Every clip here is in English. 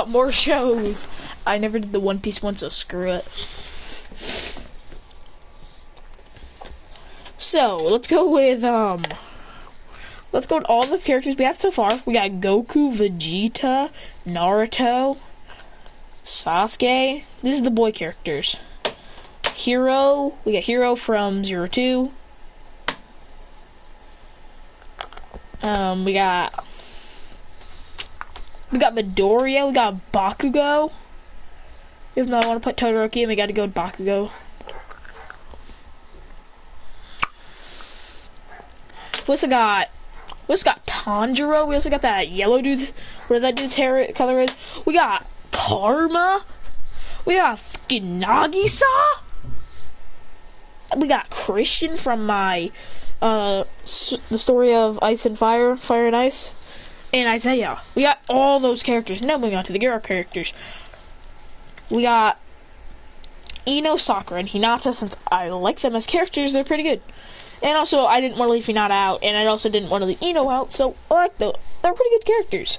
More shows. I never did the One Piece one, so screw it. So let's go with let's go with all the characters we have so far. We got Goku, Vegeta, Naruto, Sasuke. These are the boy characters. Hero. We got Hero from Zero Two. We got Midoriya. We got Bakugo. Even though I want to put Todoroki, and we got to go with Bakugo. We also got Tanjiro. We also got that yellow dude's, where that dude's hair color is. We got Karma. We got fucking Nagisa. We got Christian from my the story of Ice and Fire, Fire and Ice, and Isaiah. We got all those characters. Now moving on to the girl characters. We got Ino, Sakura, and Hinata. Since I like them as characters, they're pretty good. And also, I didn't want to leave Hinata out, and I also didn't want to leave Ino out, so I like them. They're pretty good characters.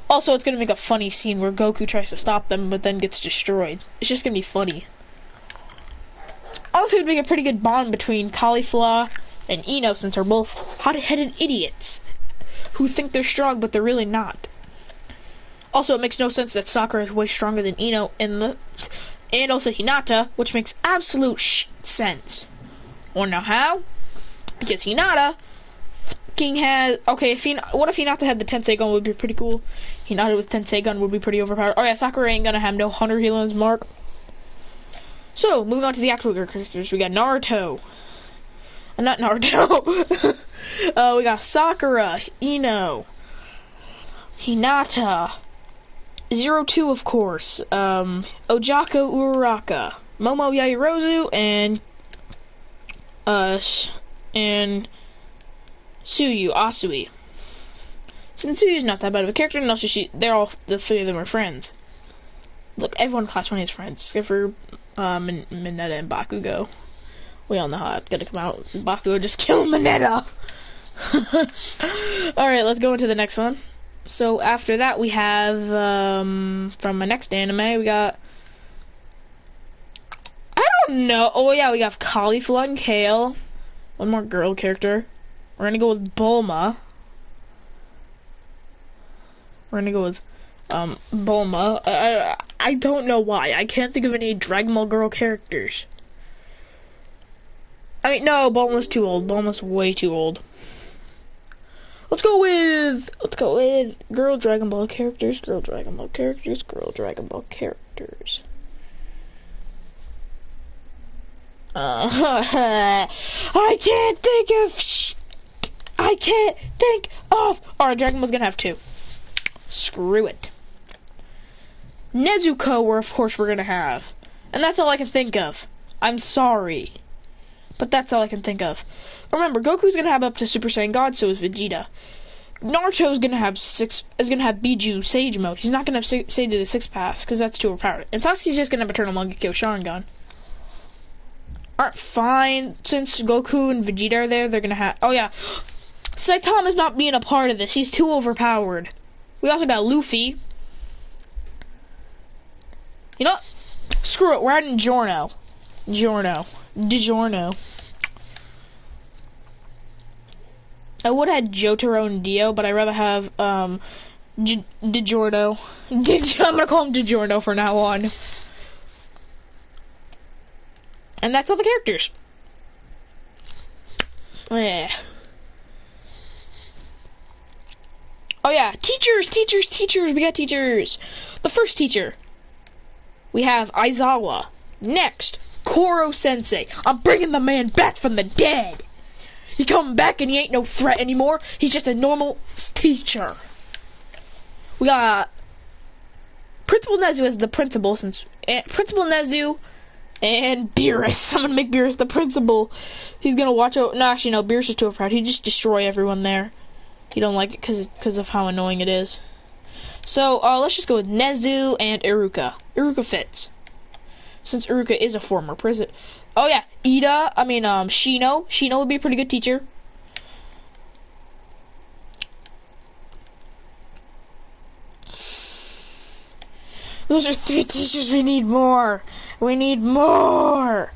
Also, it's going to make a funny scene where Goku tries to stop them, but then gets destroyed. It's just going to be funny. Also, it would make a pretty good bond between Caulifla and Ino, since they're both hot-headed idiots who think they're strong, but they're really not. Also, it makes no sense that Sakura is way stronger than Ino, and also Hinata, which makes absolute sense. Wanna know how? Because Hinata fucking has... Okay, what if Hinata had the Tensei Gun? Would be pretty cool. Hinata with Tensei Gun would be pretty overpowered. Oh yeah, Sakura ain't gonna have no 100 healings mark. So, moving on to the actual characters. We got Naruto. Not Naruto. We got Sakura, Ino, Hinata, Zero Two, of course, Ojako Uraraka, Momo Yaoyorozu, and Tsuyu Asui. Since Tsuyu's not that bad of a character, and also the three of them are friends. Look, everyone in Class 20 is friends, except for Mineta and Bakugo. We all know how that's gonna come out. Bakugo just killed Mineta. Alright, let's go into the next one. So after that we have from my next anime we got, I don't know. Oh yeah, we got Caulifla and Kale. One more girl character. We're gonna go with Bulma. Bulma. I don't know why. I can't think of any Dragon Ball girl characters. I mean, no, Bulma's too old. Bulma's way too old. Let's go with girl Dragon Ball characters. I can't think of. Alright, Dragon Ball's gonna have two. Screw it. Nezuko, of course, we're gonna have. And that's all I can think of. I'm sorry. But that's all I can think of. Remember, Goku's gonna have up to Super Saiyan God, so is Vegeta. Naruto's gonna have Biju Sage mode. He's not gonna have Sage of the Six Pass, because that's too overpowered. And Sasuke's just gonna have Eternal Mangekyo Sharingan. Alright, fine. Since Goku and Vegeta are there, they're gonna have... Oh yeah. Saitama's not being a part of this. He's too overpowered. We also got Luffy. You know what? Screw it. We're adding DiGiorno. I would have had Jotaro and Dio, but I'd rather have DiGiorno. I'm gonna call him DiGiorno from now on. And that's all the characters. Yeah. Oh yeah, teachers. We got teachers. The first teacher. We have Aizawa. Next, Koro Sensei. I'm bringing the man back from the dead. He coming back and he ain't no threat anymore. He's just a normal teacher. We got Principal Nezu as the principal, Principal Nezu and Beerus. I'm gonna make Beerus the principal. He's gonna watch out. No, actually, no. Beerus is too proud. He'd just destroy everyone there. He don't like it because of how annoying it is. So let's just go with Nezu and Iruka. Iruka fits, since Iruka is a former prison. Oh yeah, Shino. Shino would be a pretty good teacher. Those are 3 teachers. We need more. We need more.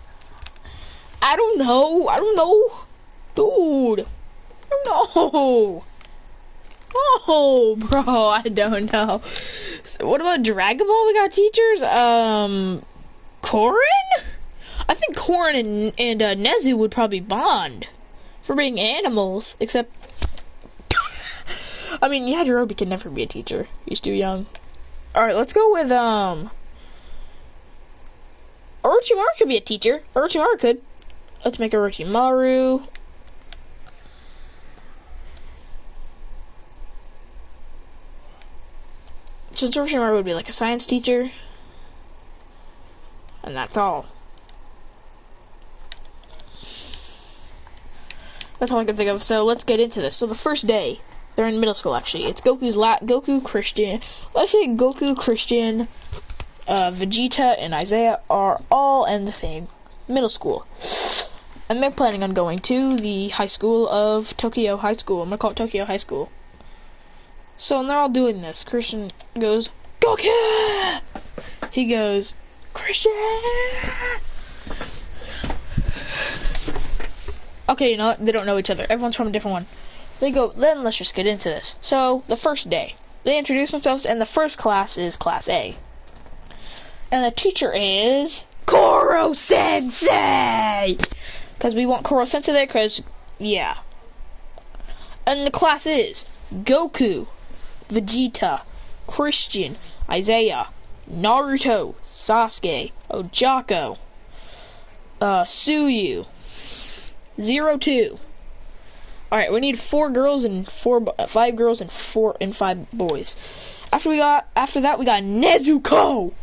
I don't know. Dude. I don't know. Oh, bro, I don't know. So what about Dragon Ball? We got teachers? Korin? I think Korin and Nezu would probably bond for being animals, except... I mean, Yajirobe can never be a teacher. He's too young. Alright, let's go with, Orochimaru could be a teacher. Orochimaru could. Let's make Orochimaru. Since Orochimaru would be like a science teacher. And that's all. That's all I can think of. So let's get into this. So the first day, they're in middle school actually. It's Goku, Christian. Let's say Goku, Christian, Vegeta, and Isaiah are all in the same middle school. And they're planning on going to the high school of Tokyo High School. I'm gonna call it Tokyo High School. So and they're all doing this. Christian goes, Goku! He goes, Christian! Okay, you know what? They don't know each other. Everyone's from a different one. They go, then let's just get into this. So, the first day. They introduce themselves, and the first class is Class A. And the teacher is... Koro Sensei! Because we want Koro Sensei there, because, yeah. And the class is Goku, Vegeta, Christian, Isaiah, Naruto, Sasuke, Ochako, Suyu, 02. Alright, we need 5 girls and 5 boys. After that we got Nezuko.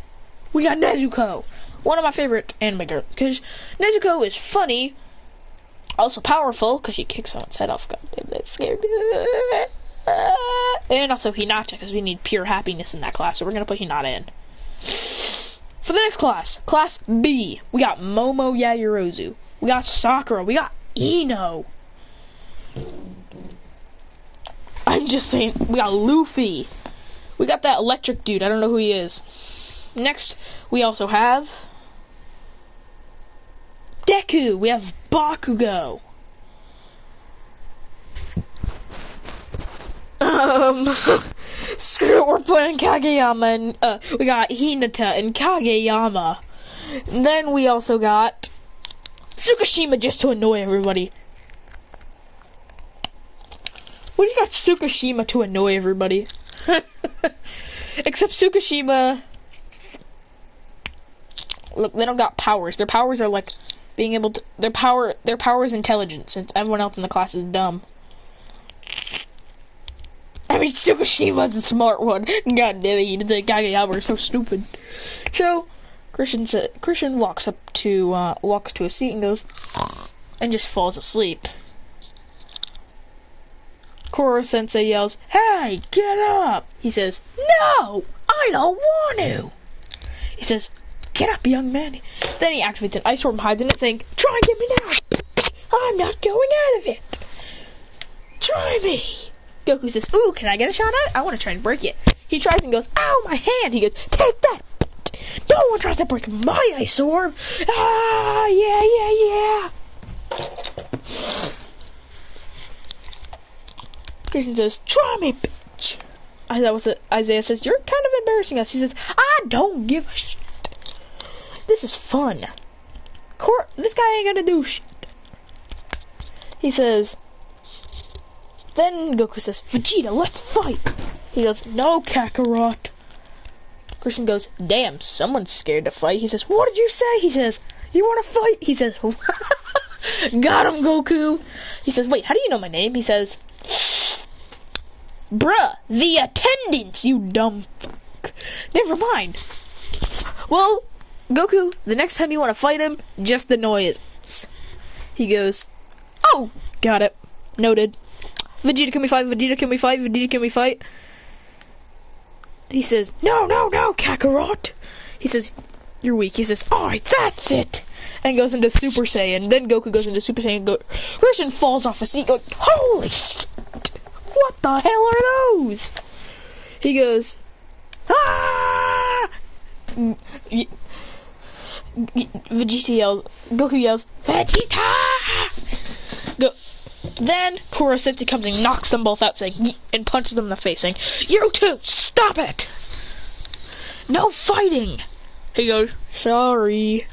One of my favorite anime girls, because Nezuko is funny, also powerful, because she kicks someone's head off. God damn, that scared me. And also Hinata, because we need pure happiness in that class, so we're gonna put Hinata in. For the next class, Class B, we got Momo Yaoyorozu, we got Sakura, we got Ino. I'm just saying, we got Luffy. We got that electric dude, I don't know who he is. Next, we also have Deku, we have Bakugo. Screw it, we're playing Kageyama, and we got Hinata and Kageyama. And then we also got Tsukishima, just to annoy everybody. We just got Tsukishima to annoy everybody. Except Tsukishima, look, they don't got powers. Their powers are like being able to, their power is intelligence, since everyone else in the class is dumb. I mean, Tsukishima's the smart one. God damn it, the Kageyama are so stupid. So, Christian walks to a seat and goes, and just falls asleep. Koro Sensei yells, "Hey, get up!" He says, "No, I don't want to." He says, "Get up, young man." Then he activates an ice orb, hides in it, saying, "Try and get me now. I'm not going out of it. Try me." Goku says, "Ooh, can I get a shot at it? I want to try and break it." He tries and goes, "Ow, my hand." He goes, "Take that. No one tries to break my ice orb." Ah, yeah. Christian says, "Try me, bitch." Isaiah says, "You're kind of embarrassing us." He says, "I don't give a shit. This is fun. This guy ain't gonna do shit." He says, then Goku says, "Vegeta, let's fight." He goes, "No, Kakarot." Christian goes, "Damn, someone's scared to fight." He says, "What did you say?" He says, "You want to fight?" He says, "Got him, Goku." He says, "Wait, how do you know my name?" He says, "Bruh, the attendants, you dumb fuck." Never mind. Well, Goku, the next time you want to fight him, just annoy us. He goes, "Oh, got it. Noted. Vegeta, can we fight? Vegeta, can we fight? Vegeta, can we fight?" He says, No, Kakarot." He says, "You're weak." He says, "Alright, that's it." And goes into Super Saiyan. Then Goku goes into Super Saiyan. Christian falls off a seat going, "Holy shit. What the hell are those?" He goes, "Ah!" Vegeta yells, Goku yells, Vegeta! Then Kuro Sensei comes and knocks them both out, saying, and punches them in the face, saying, "You two, stop it! No fighting!" He goes, "Sorry."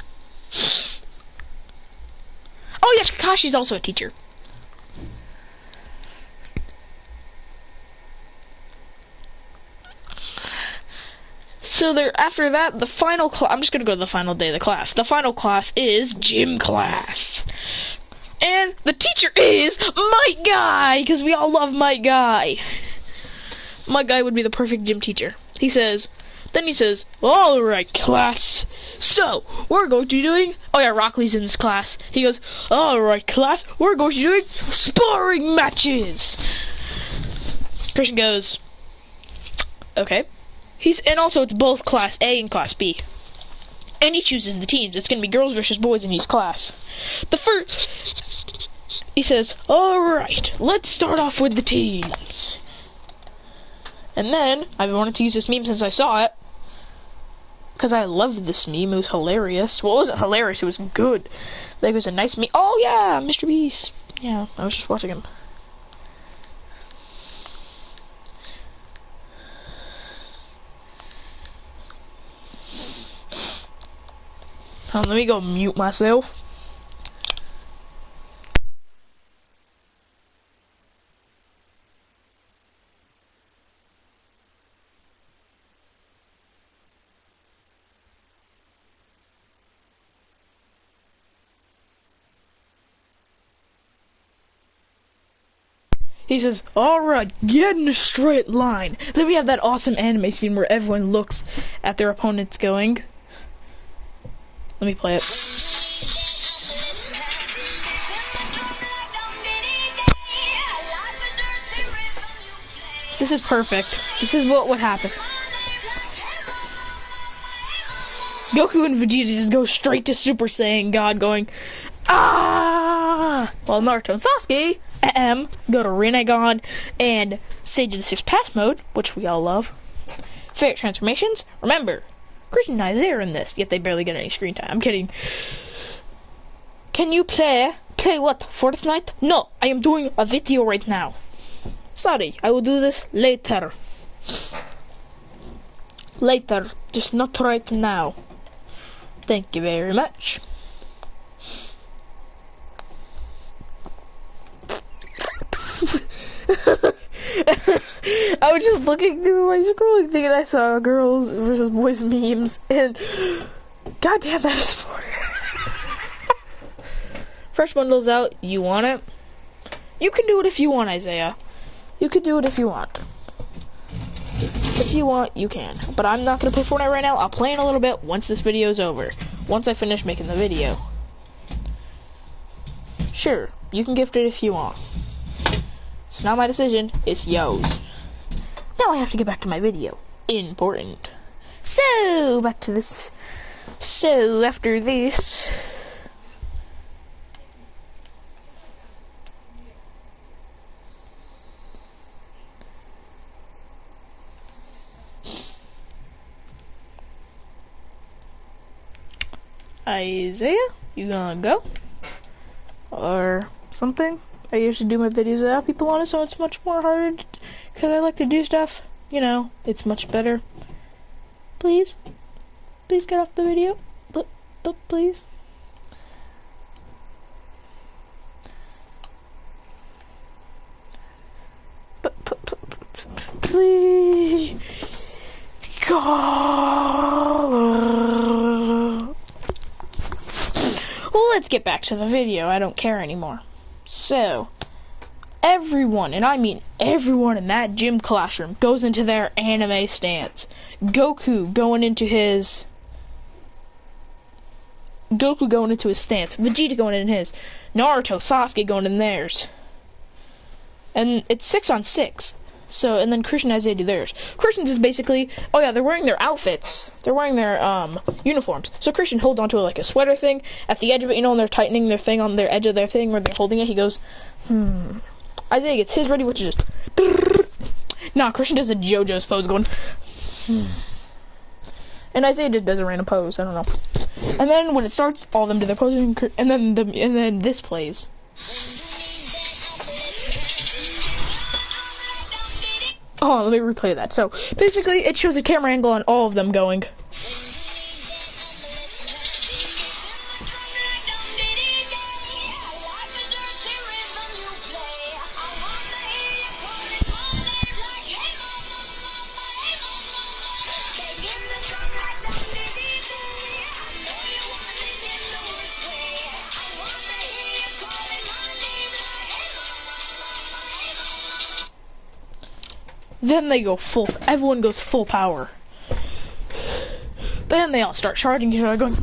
Oh yes, Kakashi's also a teacher. So there, after that, the final class, I'm just gonna go to the final day of the class. The final class is gym class. And the teacher is Might Guy, because we all love Might Guy. Might Guy would be the perfect gym teacher. He says, "Alright, class. So, we're going to be doing..." Oh yeah, Rock Lee's in this class. He goes, "Alright, class, we're going to be doing sparring matches." Christian goes, "Okay." And also it's both Class A and Class B. And he chooses the teams. It's going to be girls versus boys in his class. He says, "Alright, let's start off with the teams." And then, I've wanted to use this meme since I saw it, because I loved this meme. It was hilarious. Well, it wasn't hilarious, it was good. Like, it was a nice meme. Oh yeah, Mr. Beast. Yeah, I was just watching him. Let me go mute myself. He says, "Alright, get in a straight line." Then we have that awesome anime scene where everyone looks at their opponents going. Let me play it. This is perfect. This is what would happen. Goku and Vegeta just go straight to Super Saiyan God going, "Ah!" While Naruto and Sasuke, go to Rinnegan and Sage of the Sixth Pass mode, which we all love. Favorite transformations? Remember, Christian and Isaiah are in this, yet they barely get any screen time. I'm kidding. Can you play what? Fortnite? No, I am doing a video right now. Sorry, I will do this later. Later, just not right now. Thank you very much. I was just looking through my scrolling thing and I saw girls versus boys memes and goddamn, that is funny. Fresh bundles out. You want it? You can do it if you want, Isaiah. You can do it if you want. If you want, you can. But I'm not gonna play Fortnite right now. I'll play in a little bit once this video is over. Once I finish making the video. Sure, you can gift it if you want. It's not my decision, it's yours. Now I have to get back to my video. Important. So, back to this. So, after this... Isaiah, you gonna go? Or something? I usually do my videos without people on it, so it's much more harder because I like to do stuff. You know, it's much better. Please? Please get off the video. But please. Please. God. Well, let's get back to the video. I don't care anymore. So, everyone, and I mean everyone in that gym classroom goes into their anime stance. Goku going into his stance. Vegeta going in his. Naruto, Sasuke going in theirs. And it's 6 on 6. So, and then Christian and Isaiah do theirs. Christian's is basically, oh yeah, they're wearing their outfits. They're wearing their uniforms. So Christian holds onto like a sweater thing at the edge of it, you know, and they're tightening their thing on their edge of their thing where they're holding it. He goes, Isaiah gets his ready, which is just, nah, Christian does a JoJo's pose going, And Isaiah just does a random pose. I don't know. And then when it starts, all of them do their pose, and then this plays. Oh, let me replay that. So basically, it shows a camera angle on all of them going. Then they go full, everyone goes full power. Then they all start charging each other, going.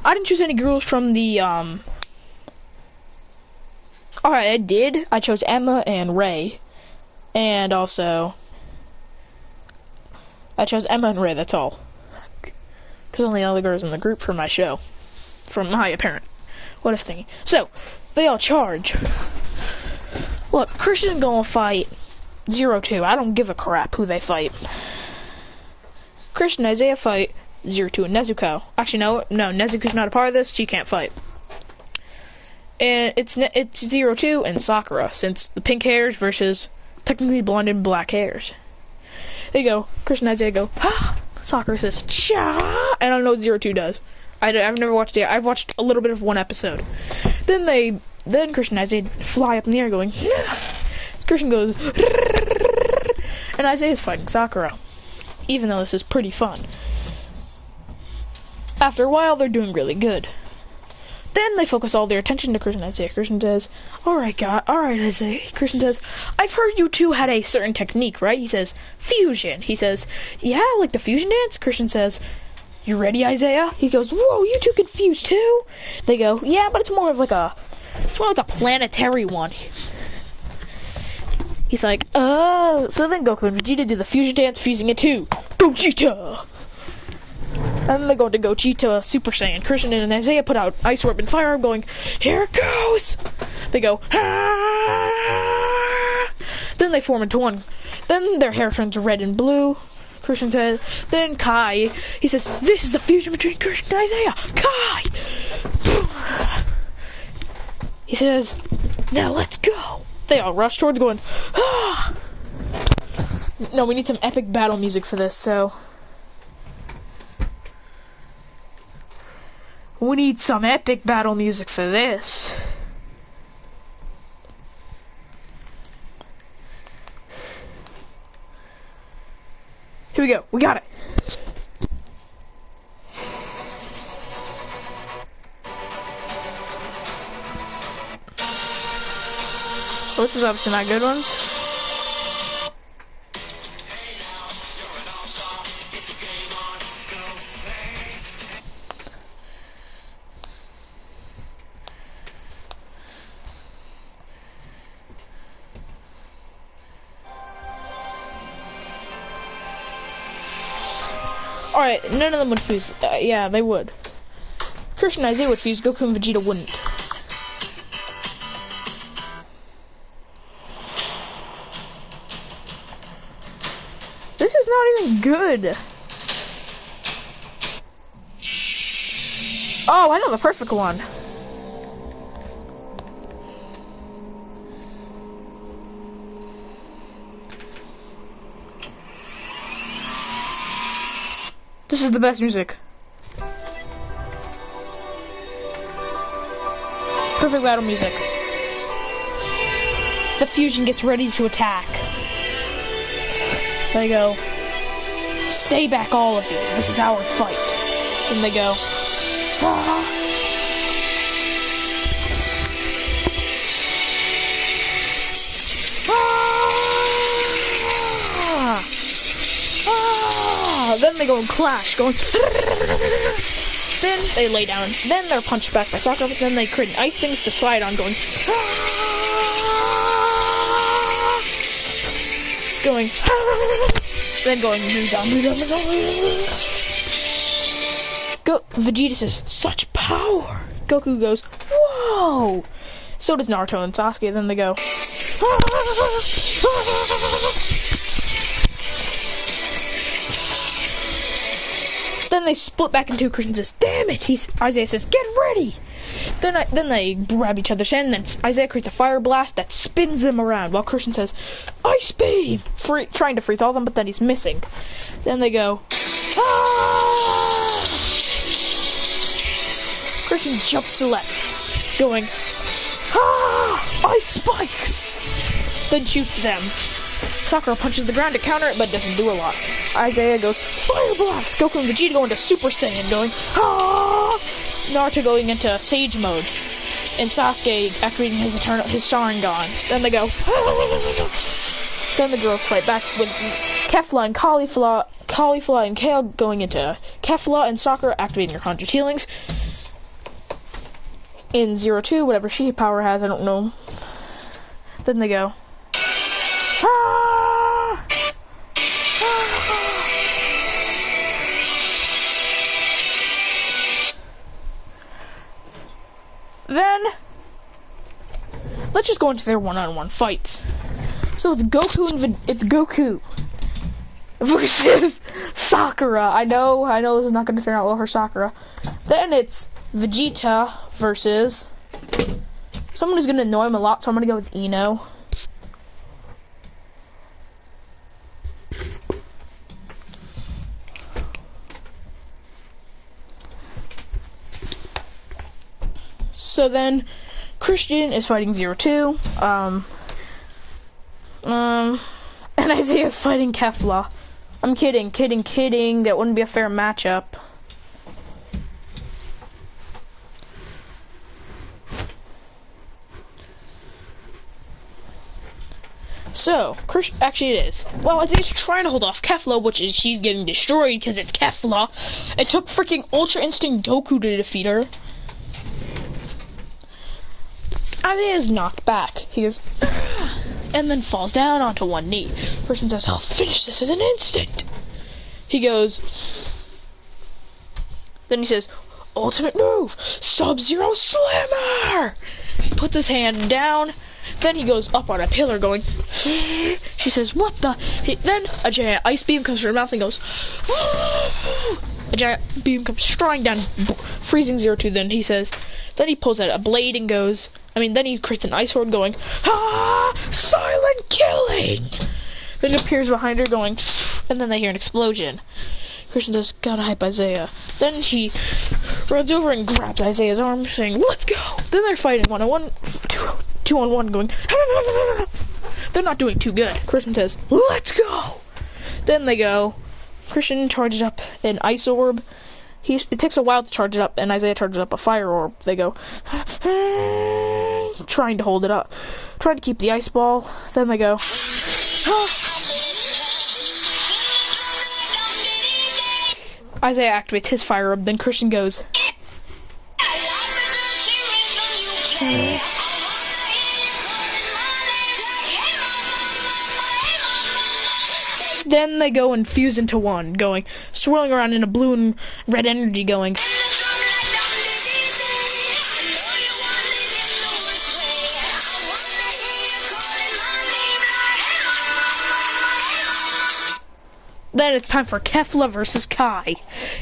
I didn't choose any girls from the, Alright, I did. I chose Emma and Ray. And also, I chose Emma and Ray, that's all. Because only other girls in the group for my show. From my apparent. What if thingy. So, they all charge. Look, Christian gonna fight 0-2. I don't give a crap who they fight. Christian and Isaiah fight 0-2 and Nezuko. Actually, no, Nezuko's not a part of this. She can't fight. And it's 0-2 and Sakura, since the pink hairs versus technically blonde and black hairs. There you go. Christian and Isaiah go, ha! Sakura says, cha! And I don't know what 0-2 does. I've never watched it. I've watched a little bit of one episode. Then Christian and Isaiah fly up in the air going, nah. Christian goes, and Isaiah's fighting Sakura. Even though this is pretty fun. After a while, they're doing really good. Then they focus all their attention to Christian and Isaiah. Christian says, alright Isaiah. Christian says, I've heard you two had a certain technique, right? He says, fusion. He says, yeah, like the fusion dance? Christian says, you ready, Isaiah? He goes, whoa, you two can fuse too? They go, yeah, but it's more like a planetary one. He's like, oh. So then Goku and Vegeta do the fusion dance, fusing it too. Gogeta! And then they go to Gogeta Super Saiyan. Christian and Isaiah put out Ice Orb and Fire Orb going, here it goes! They go, ah! Then they form into one. Then their hair turns red and blue. Christian says, then Kai, he says, this is the fusion between Christian and Isaiah! Kai! He says, now let's go! They all rush towards going, ah! No, we need some epic battle music for this, so. We need some epic battle music for this. Here we go, we got it. Well, this is obviously not good ones. Alright, none of them would fuse. Yeah, they would. Christian and Isaiah would fuse, Goku and Vegeta wouldn't. This is not even good. Oh, I know the perfect one. This is the best music. Perfect battle music. The fusion gets ready to attack. They go, stay back all of you, this is our fight. And they go, ah. Ah. Ah. Then they go and clash, going, then they lay down, then they're punched back by Sakura, but then they create ice things to slide on, going, going, then going, move down. Vegeta says, such power. Goku goes, whoa. So does Naruto and Sasuke. Then they go, Then they split back in two. Christian says, damn it! Isaiah says, get ready! Then they grab each other's hand, and then Isaiah creates a fire blast that spins them around, while Christian says, ice beam! Trying to freeze all of them, but then he's missing. Then they go, ah! Christian jumps to the left, going, ah! Ice spikes! Then shoots them. Sakura punches the ground to counter it, but doesn't do a lot. Isaiah goes, fire blast! Goku and Vegeta go into Super Saiyan, going, ah! Naruto going into Sage mode, and Sasuke activating his Sharingan. Then they go, ah! Then the girls fight back with Kefla and Caulifla and Kale going into Kefla, and Sakura activating her 100 healings. In 02, whatever she power has, I don't know. Then they go, ah! Ah! Then let's just go into their one-on-one fights. So it's Goku versus Sakura. I know this is not going to turn out well for Sakura. Then it's Vegeta versus someone who's going to annoy him a lot, so I'm going to go with Ino. So then Christian is fighting 02. And Isaiah's fighting Kefla. I'm kidding. That wouldn't be a fair matchup. So, actually it is. Well, Isaiah's trying to hold off Kefla, which is he's getting destroyed because it's Kefla. It took freaking Ultra Instinct Goku to defeat her. Isaiah's knocked back. He goes, ah, and then falls down onto one knee. Person says, I'll finish this in an instant. He goes, then he says, ultimate move, Sub-Zero Slammer! Puts his hand down. Then he goes up on a pillar going, she says, what the? Then a giant ice beam comes from her mouth and goes, a giant beam comes strong down, freezing 02. Then he says, then he pulls out a blade and goes, then he creates an ice sword going, ah, silent killing! Then it appears behind her going, and then they hear an explosion. Christian says, gotta hype Isaiah. Then he runs over and grabs Isaiah's arm, saying, let's go! Then they're fighting one-on-one, two-on-one, going, they're not doing too good. Christian says, let's go! Then they go, Christian charges up an ice orb. It takes a while to charge it up, and Isaiah charges up a fire orb. They go, trying to hold it up, trying to keep the ice ball. Then they go, Isaiah activates his fire orb. Then Christian goes, then they go and fuse into one, going, swirling around in a blue and red energy going. Then it's time for Kefla versus Kai.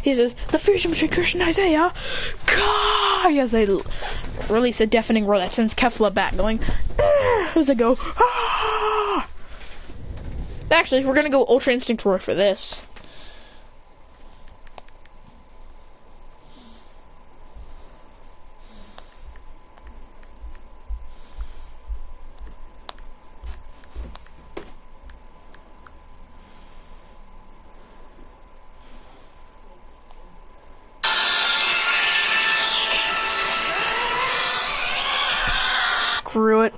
He says, the fusion between Christian and Isaiah, Kai! As they release a deafening roar that sends Kefla back, going, as they go, ah! Actually, we're gonna go Ultra Instinct Roar for this. Screw it.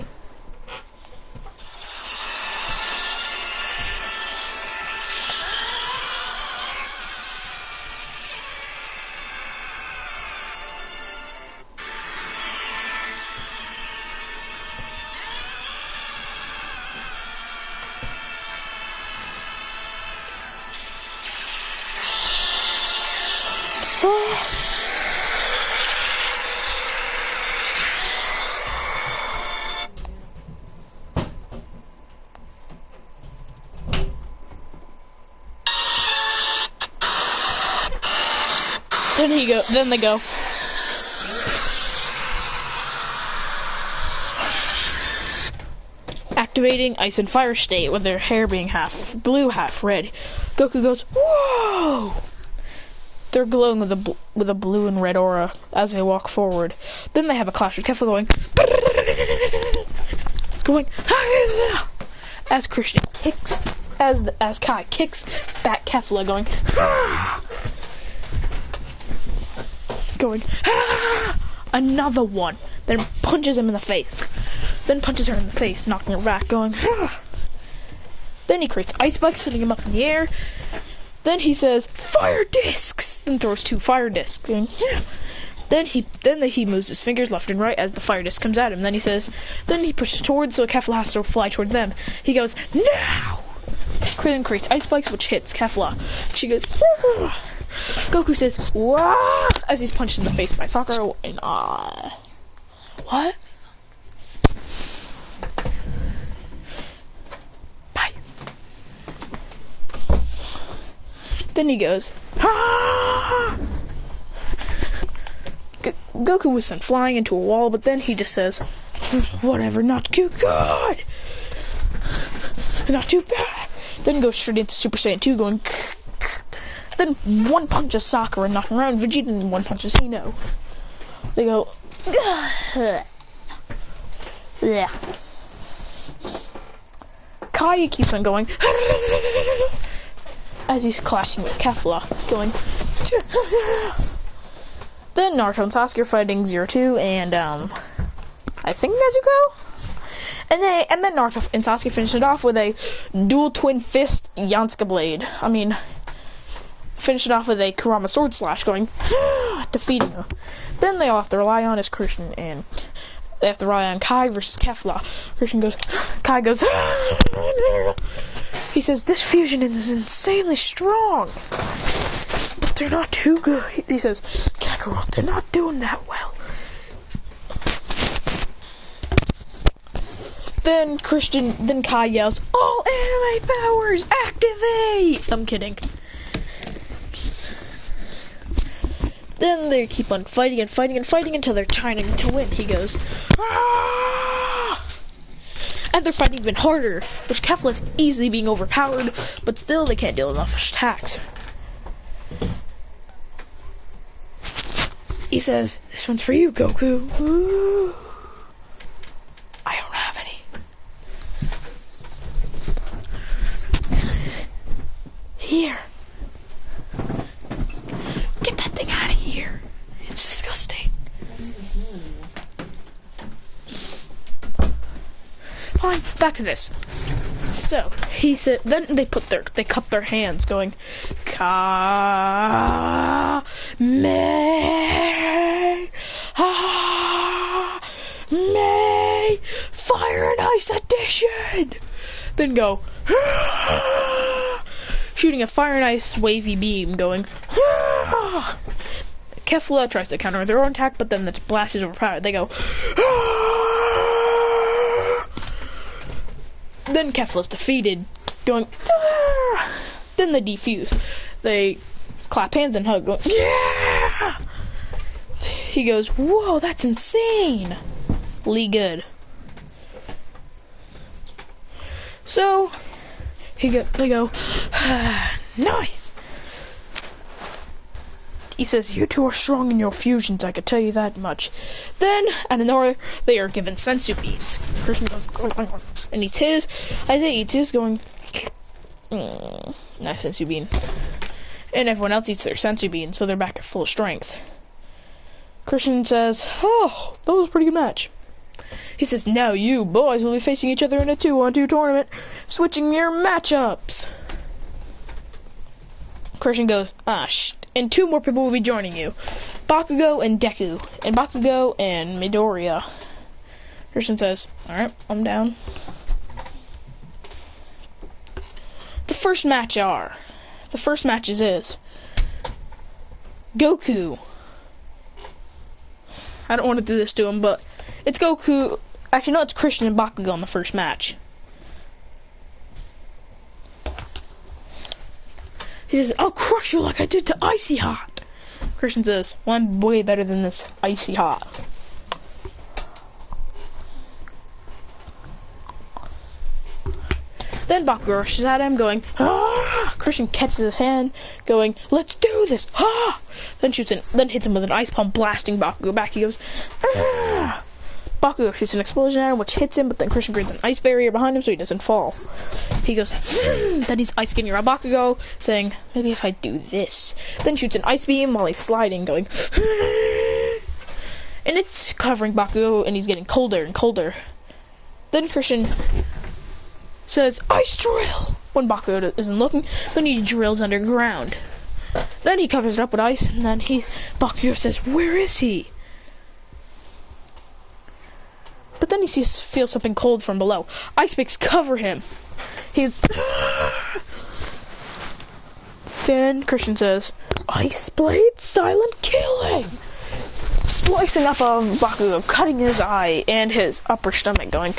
Then they go. Activating ice and fire state with their hair being half blue, half red. Goku goes, whoa! They're glowing with a blue and red aura as they walk forward. Then they have a clash with Kefla going as Christian kicks, as Kai kicks back Kefla going another one. Then punches him in the face. Then punches her in the face, knocking her back, going Then he creates ice spikes, sending him up in the air. Then he says, fire discs! Then throws 2 fire discs. Going, Then he moves his fingers left and right as the fire disc comes at him. Then he pushes towards, so Kefla has to fly towards them. He goes, now! Krillin creates ice spikes, which hits Kefla. She goes, wah! Goku says, wah! As he's punched in the face by Sakura, and what? Bye. Then he goes, ah! Goku was sent flying into a wall, but then he just says, whatever, not too good, not too bad. Then goes straight into Super Saiyan 2, going. Then one punches Sakura, knocking around Vegeta, and one punches Hino. They go. Yeah. Kai keeps on going as he's clashing with Kefla, going. Then Naruto and Sasuke are fighting Zero Two and I think Nezuko. And then Naruto and Sasuke finish it off with a dual twin fist Yansuke blade. Finish it off with a Kurama sword slash, going defeating him. Then they all have to rely on is Christian, and they have to rely on Kai versus Kefla. Kai goes. He says this fusion is insanely strong, but they're not too good. He says, Kakarot, they're not doing that well. Then Kai yells, all anime powers activate! I'm kidding. Then they keep on fighting until they're trying to win. He goes, ah! And they're fighting even harder, which Kefla is easily being overpowered, but still they can't deal enough attacks. He says, this one's for you, Goku. Ooh. I don't have any. Here. Get that thing out of here. It's disgusting. Fine, back to this. So, he said, then they cup their hands, going, Ka me me Fire and Ice Edition. Then go shooting a fire and ice wavy beam, going Kefla tries to counter their own attack, but then the blast is overpowered. They go then Kefla's defeated, going then they defuse. They clap hands and hug, going, yeah! He goes, whoa, that's insane. Lee good. So they go, nice. He says, you two are strong in your fusions, I could tell you that much. Then, out of nowhere, they are given sensu beans. Christian goes, and eats his. Isaiah eats his, going, nice sensu bean. And everyone else eats their sensu bean, so they're back at full strength. Christian says, oh, that was a pretty good match. He says, now you boys will be facing each other in a 2-on-2 tournament, switching your matchups. Christian goes, and 2 more people will be joining you. Bakugo and Deku. And Bakugo and Midoriya. Christian says, alright, I'm down. The first match is Goku. I don't want to do this to him, but it's Goku. Actually, no, it's Christian and Bakugo in the first match. He says, I'll crush you like I did to Icy Hot. Christian says, well, I'm way better than this icy hot. Then Bakugo rushes at him, going, ah! Christian catches his hand, going, let's do this, ah! Then hits him with an ice palm, blasting Bakugo back. He goes, ah! Bakugo shoots an explosion at him, which hits him, but then Christian creates an ice barrier behind him so he doesn't fall. He goes, then he's ice skating around Bakugo, saying, maybe if I do this. Then shoots an ice beam while he's sliding, going, and it's covering Bakugo, and he's getting colder and colder. Then Christian says, ice drill! When Bakugo isn't looking, then he drills underground. Then he covers it up with ice, and then Bakugo says, where is he? But then he feels something cold from below. Ice picks cover him. Then Christian says, ice blade, silent killing! Slicing up on Bakugo, cutting his eye and his upper stomach, going,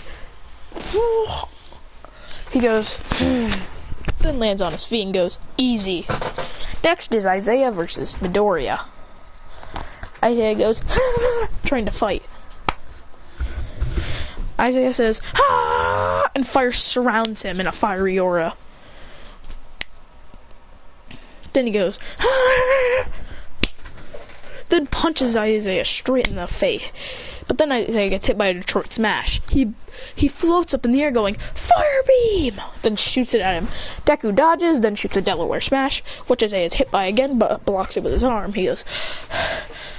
he goes, then lands on his feet and goes, easy. Next is Isaiah versus Midoriya. Isaiah goes, trying to fight. Isaiah says, ah! And fire surrounds him in a fiery aura. Then he goes, ah! Then punches Isaiah straight in the face. But then Isaiah gets hit by a Detroit Smash. He floats up in the air going, fire beam! Then shoots it at him. Deku dodges, then shoots a Delaware Smash, which Isaiah is hit by again, but blocks it with his arm. He goes,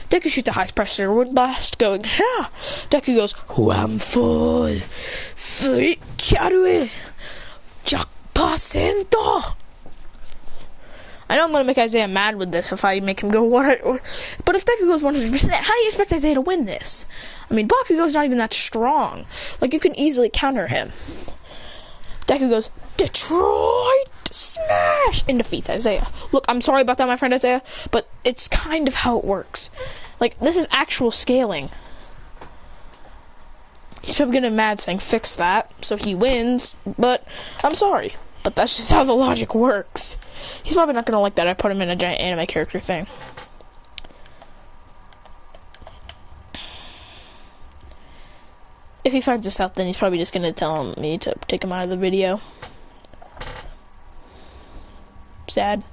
Deku shoots a high pressure wind blast, going, ha! Deku goes, one fall, 3 kyaru, 100%. I know I'm going to make Isaiah mad with this if I make him go 100, but if Deku goes 100%, how do you expect Isaiah to win this? I mean, Bakugo's not even that strong. Like, you can easily counter him. Deku goes, Detroit Smash! And defeats Isaiah. Look, I'm sorry about that, my friend Isaiah, but it's kind of how it works. Like, this is actual scaling. He's probably gonna get mad saying, fix that, so he wins, but I'm sorry. But that's just how the logic works. He's probably not gonna like that I put him in a giant anime character thing. If he finds this out, then he's probably just gonna tell me to take him out of the video. Sad.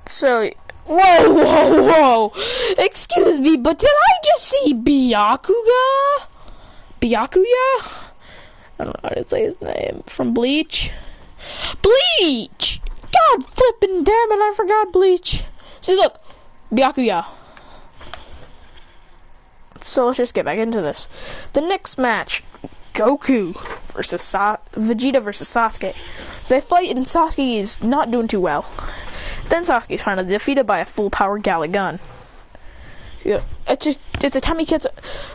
So, whoa! Excuse me, but did I just see Byakuya? I don't know how to say his name. From Bleach? Bleach! God flippin' damn it, I forgot Bleach. See, look. Byakuya. So let's just get back into this. The next match, Goku versus Vegeta versus Sasuke. They fight and Sasuke is not doing too well. Then Sasuke is finally defeated by a full power Galick Gun. Yeah, it's a time he gets.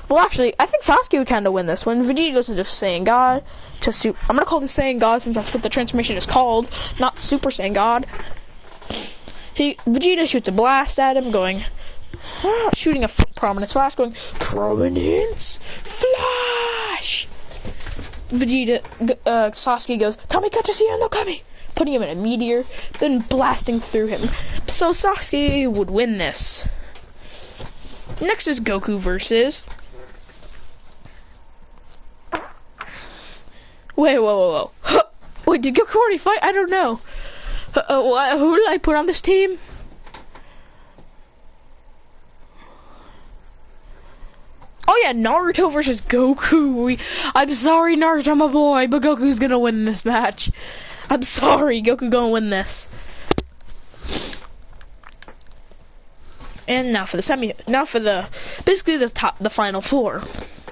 Well, actually, I think Sasuke would kind of win this one. Vegeta goes into Saiyan God to I'm gonna call this Saiyan God since that's what the transformation is called, not Super Saiyan God. Vegeta shoots a blast at him, going, shooting a Prominence Flash, going, Prominence Flash! Sasuke goes, Kamikaze no Kami! Putting him in a meteor, then blasting through him. So Sasuke would win this. Next is Goku versus... Wait, whoa. Wait, did Goku already fight? I don't know. Who did I put on this team? Oh yeah, Naruto versus Goku. I'm sorry, Naruto, my boy, but Goku's gonna win this match. I'm sorry, Goku gonna win this. And now for the basically the final four.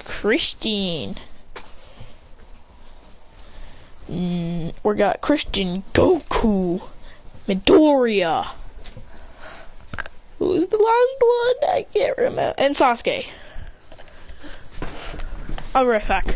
Christian. We got Christian, Goku, Midoriya. Who's the last one? I can't remember. And Sasuke. I'll be right back.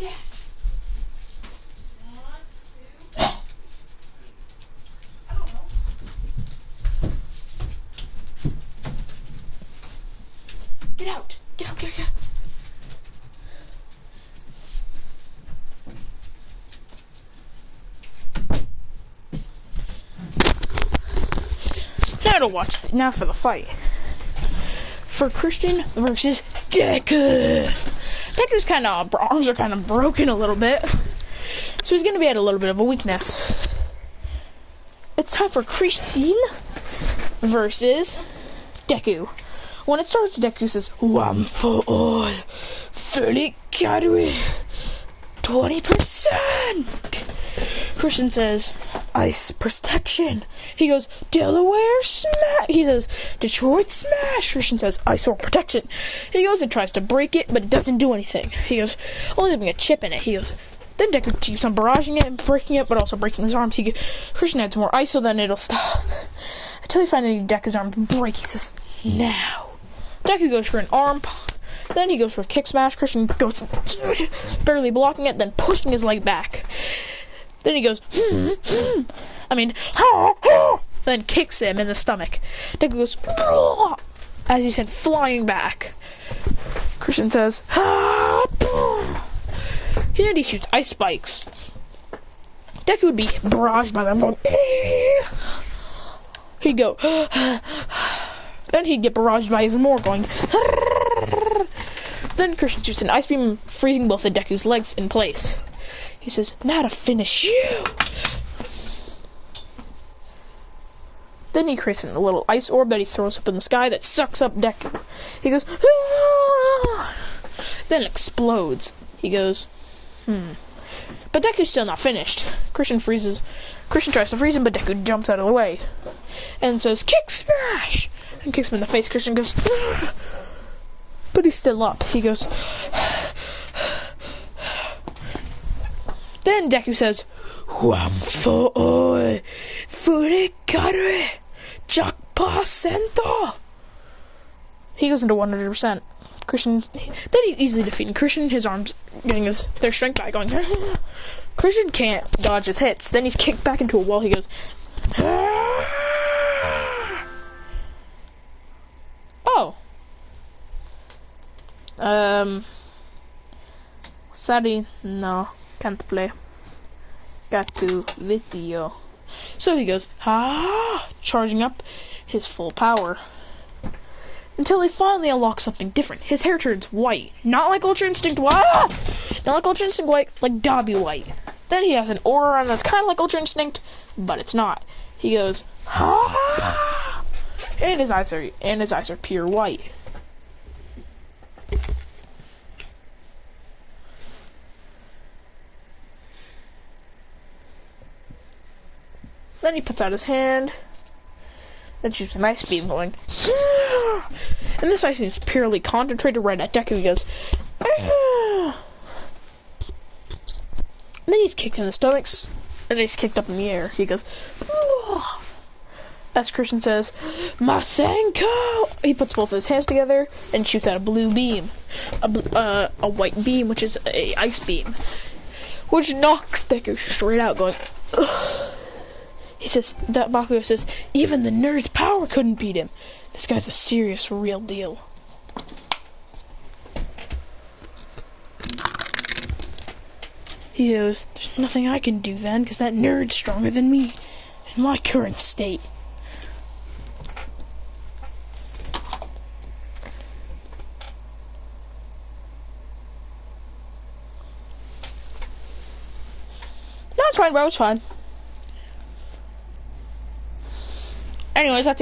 that. 1, 2. I don't know. Get out. Get out, get out, get out. Now to watch. Now for the fight. For Christian versus Deku. Deku's arms are kind of broken a little bit, so he's gonna be at a little bit of a weakness. It's time for Christian versus Deku. When it starts, Deku says, "One for all, fully carry, 20%." Christian says, "Ice protection." He goes, "Delaware smash." He says, "Detroit smash." Christian says, "Ice or protection." He goes and tries to break it, but it doesn't do anything. He goes, "Only having a chip in it." He goes, then Deku keeps on barraging it and breaking it, but also breaking his arms. Christian adds more ice, so then it'll stop. Until he finally Deku's arms break. He says, "Now." Deku goes for an arm. Then he goes for a kick smash. Christian goes barely blocking it, then pushing his leg back. Then he goes, then kicks him in the stomach. Deku goes, as he said, flying back. Christian says, and he shoots ice spikes. Deku would be barraged by them. He'd go, then he'd get barraged by even more, going. Then Christian shoots an ice beam, freezing both of Deku's legs in place. He says, "Now to finish you." Then he creates a little ice orb that he throws up in the sky that sucks up Deku. He goes, "Ah!" Then it explodes. He goes, But Deku's still not finished. Christian tries to freeze him, but Deku jumps out of the way and says, "Kick smash!" and kicks him in the face. Christian goes, "Ah!" But he's still up. He goes, then Deku says, "One for all, fully carry, jackpot." He goes into 100%. Christian, then he's easily defeating Christian. His arms getting their strength back, going. Christian can't dodge his hits. Then he's kicked back into a wall. He goes, "Oh. Sorry, no, can't play. Got to video." So he goes, charging up his full power. Until he finally unlocks something different. His hair turns white. Not like Ultra Instinct White. Not like Ultra Instinct White, like Dobby White. Then he has an aura on that's kind of like Ultra Instinct, but it's not. He goes, and his eyes are pure white. Then he puts out his hand and shoots an ice beam going. And this ice beam is purely concentrated right at Deku. He goes. And then he's kicked in the stomachs, and he's kicked up in the air. He goes. As Christian says, "Masenko!" He puts both of his hands together and shoots out a blue beam, a white beam, which is a ice beam, which knocks Deku straight out, going. Ugh. He says, that Bakugo says, "Even the nerd's power couldn't beat him. This guy's a serious, real deal." He goes, "There's nothing I can do then, because that nerd's stronger than me in my current state." No, it's fine, bro, it's fine. Anyways, that's the end.